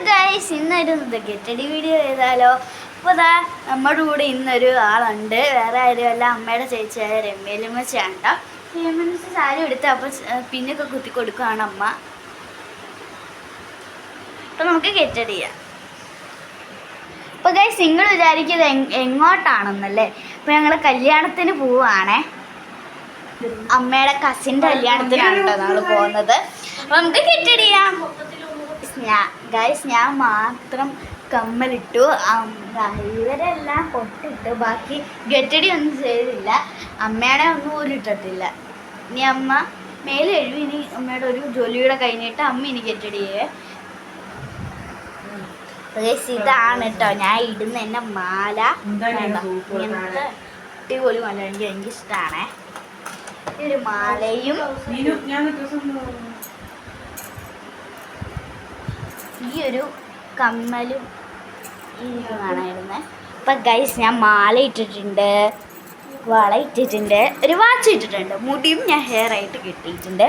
Guys ഇന്നൊരു ഗെറ്റടി video ചെയ്താലോ. അപ്പോൾ ഇതാ നമ്മുടെ കൂടെ ഇന്നൊരു ആളുണ്ട്. വേറെ ആരുമല്ല, അമ്മയുടെ ചേച്ചിയായ രമ്യലിമച്ചാണ് കേട്ടോ. രമ്യലിമച്ച സാരി എടുത്ത് അപ്പോൾ പിന്നൊക്കെ കുത്തി കൊടുക്കുകയാണ് അമ്മ. അപ്പോൾ നമുക്ക് ഗെറ്റടി ചെയ്യാം. അപ്പോൾ ഗൈസ് നിങ്ങൾ വിചാരിക്കുന്നത് എങ്ങോട്ടാണെന്നല്ലേ. അപ്പോൾ ഞങ്ങൾ കല്യാണത്തിന് പോവുകയാണേ. അമ്മയുടെ കസിൻ്റെ കല്യാണത്തിനാണ് കേട്ടോ നമ്മൾ പോകുന്നത്. അപ്പോൾ നമുക്ക് ഗെറ്റടി ചെയ്യാം. ഗൈസ് ഞാൻ മാത്രം കമ്മലിട്ടു, ഇവരെല്ലാം പൊട്ടിട്ടു. ബാക്കി ഗെറ്റടി ഒന്നും ചെയ്തില്ല. അമ്മയുടെ ഒന്നും പോലും ഇട്ടിട്ടില്ല. ഇനി അമ്മ മേലെ എഴുതി. ഇനി അമ്മയുടെ ഒരു ജോലിയുടെ കഴിഞ്ഞിട്ട് അമ്മ ഇനി ഗെറ്റടി ചെയ്യേ. ഗൈസ് ഇതാണ് കേട്ടോ ഞാൻ ഇടുന്ന എൻ്റെ മാല. ഇങ്ങനത്തെ അടിപൊളി മാല എനിക്ക് ഇഷ്ടമാണേ. ഒരു മാലയും ഈ ഒരു കമ്മലും ഇതാണ് ഇടുന്നത്. അപ്പം ഗൈസ് ഞാൻ മാല ഇട്ടിട്ടുണ്ട്, വള ഇട്ടിട്ടുണ്ട്, ഒരു വാച്ച് ഇട്ടിട്ടുണ്ട്, മുടിയും ഞാൻ ഹെയർ ആയിട്ട് കിട്ടിയിട്ടുണ്ട്.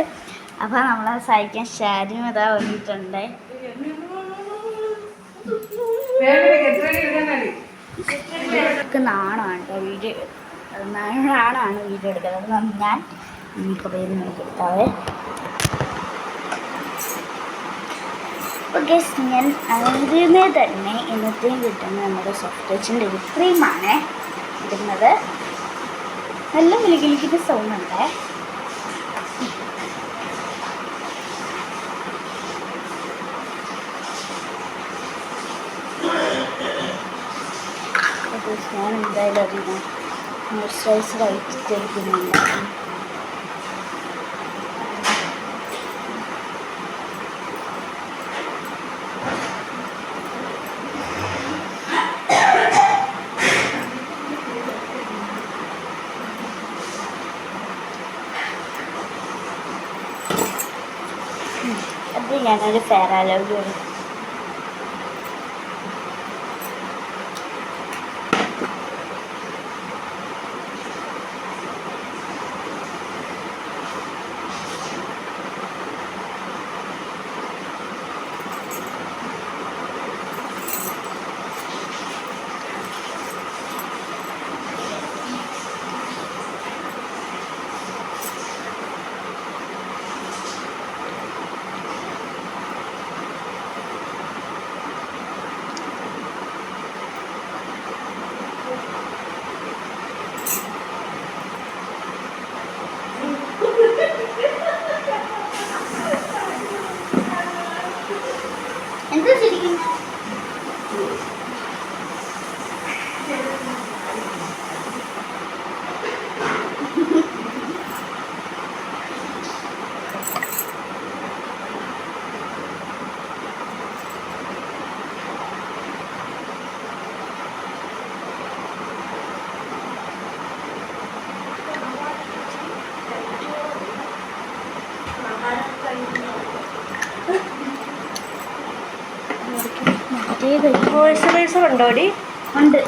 അപ്പം നമ്മളെ സഹായിക്കാൻ ഷാരിയും ഇതാ വന്നിട്ടുണ്ട്. നാണമാണ് കേട്ടോ വീഡിയോ, നാണാണ് വീഡിയോ എടുക്കുന്നത്. ഞാൻ ഇപ്പോൾ പേര് നോക്കിയെടുക്കാവേ. ഓക്കെ, ഞാൻ ആദ്യമേ തന്നെ ഇന്നത്തെയും കിട്ടുന്ന നമ്മുടെ സോഫ്റ്റ് ടച്ചിൻ്റെ ഒരു ക്രീമാണ് ഇടുന്നത്. നല്ല കിളിക്കിളിക്കുന്ന സൗണ്ട് ഉണ്ട്. ഞാൻ എന്തായാലും അറിയാം മോയ്സ്ചറൈസർ ആയിട്ട് തേക്കുന്നുണ്ട്. അത് ഞാനൊരു ഫെയർ ആൻഡ് ലവ്ലി എന്താ ശരിക്കും മോയ്സ്ചറൈസർ ഉണ്ടോടി? ഉണ്ട്.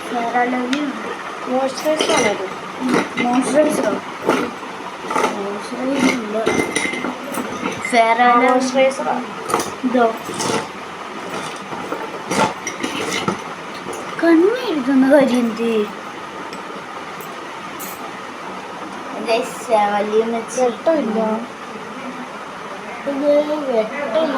ഫെയർ ആൻഡ് ലവ്ലി ഉണ്ട്. മോയ്സ്ചറൈസർ ആണത്. മോയ്സ്ചറൈസറോ? മോയ്സ്ചറൈസർ ഉണ്ട്. ഫെയർ ആൻഡ് മോയ്സ്ചറൈസറാ ഇതോ. കണ്ണി എഴുതുന്ന കാര്യം എന്ത്? വലിയ വെട്ടമില്ല. വെട്ടില്ല.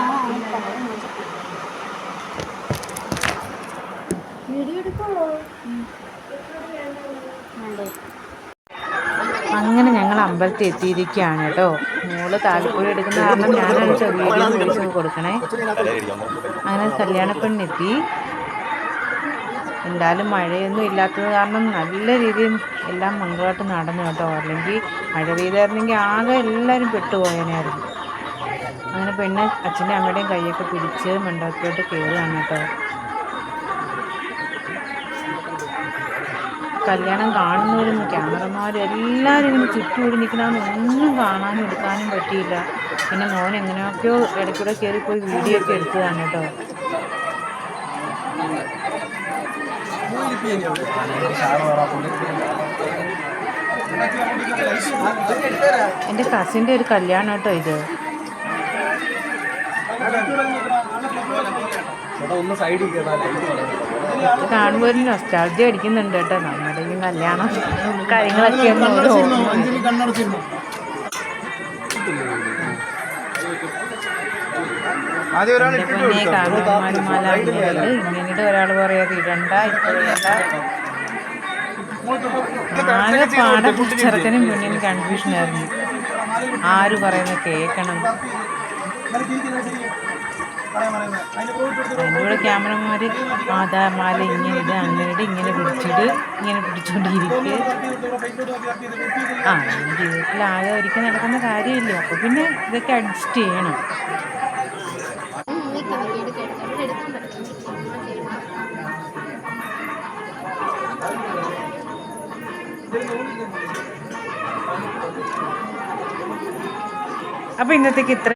അങ്ങനെ ഞങ്ങൾ അമ്പലത്തിൽ എത്തിയിരിക്കുകയാണ് കേട്ടോ. മോള് താലപ്പൊലി എടുക്കുന്ന കാരണം ഞാനാണ് ചെറിയ വീഡിയോ കൊടുക്കണേ. അങ്ങനെ കല്യാണപ്പെണ്ണെത്തി. എന്തായാലും മഴയൊന്നും ഇല്ലാത്തത് കാരണം നല്ല രീതിയിൽ എല്ലാം മംഗളമായിട്ട് നടന്നു കേട്ടോ. അല്ലെങ്കിൽ മഴ പെയ്തായിരുന്നെങ്കിൽ ആകെ എല്ലാവരും പെട്ടുപോയനായിരുന്നു. അങ്ങനെ പെണ്ണ് അച്ഛൻ്റെ അമ്മയുടെയും കൈയൊക്കെ പിടിച്ച് മണ്ഡപത്തിലോട്ട് കയറുകയാണ് കേട്ടോ. കല്യാണം കാണുന്നവരും ക്യാമറമാരും എല്ലാവരും ഇങ്ങനെ ചുറ്റുകൂടി നിൽക്കണമെന്നൊന്നും കാണാനും എടുക്കാനും പറ്റിയില്ല. പിന്നെ മോൻ എങ്ങനെയൊക്കെയോ ഇടയ്ക്കൂടെ കയറിപ്പോയി വീഡിയോ ഒക്കെ എടുത്തതാണ് കേട്ടോ. എൻ്റെ കസിൻ്റെ ഒരു കല്യാണം കേട്ടോ ഇത്. കാണുമ്പോൾ ഒരു നൊസ്റ്റാൾജിയ അടിക്കുന്നുണ്ട് കേട്ടോ. നമ്മുടെ ഈ കല്യാണം കാര്യങ്ങളൊക്കെ ഒന്ന് ഒരു ഓർമ്മ. പൊന്നെ കാരണവന്മാരുമാല ഇങ്ങനെ ഒരാൾ പറയാതെ ഇടണ്ട ഇപ്പോഴിടണ്ട. ആകെ പാടെ ചെറുക്കനും പെണ്ണിനും കൺഫ്യൂഷനായിരുന്നു. ആര് പറയുന്നത് കേൾക്കണം. അതിൻ്റെ കൂടെ ക്യാമറമാർ മാല ഇങ്ങനെ ഇട് അങ്ങനെ ഇട് ഇങ്ങനെ പിടിച്ചിട് ഇങ്ങനെ പിടിച്ചോണ്ടിരിക്കുക. ജീവിതത്തിൽ ആകെ ഒരിക്കൽ നടക്കുന്ന കാര്യമില്ല. അപ്പോൾ പിന്നെ ഇതൊക്കെ അഡ്ജസ്റ്റ് ചെയ്യണം. അപ്പോൾ ഇന്നത്തേക്ക് ഇത്ര.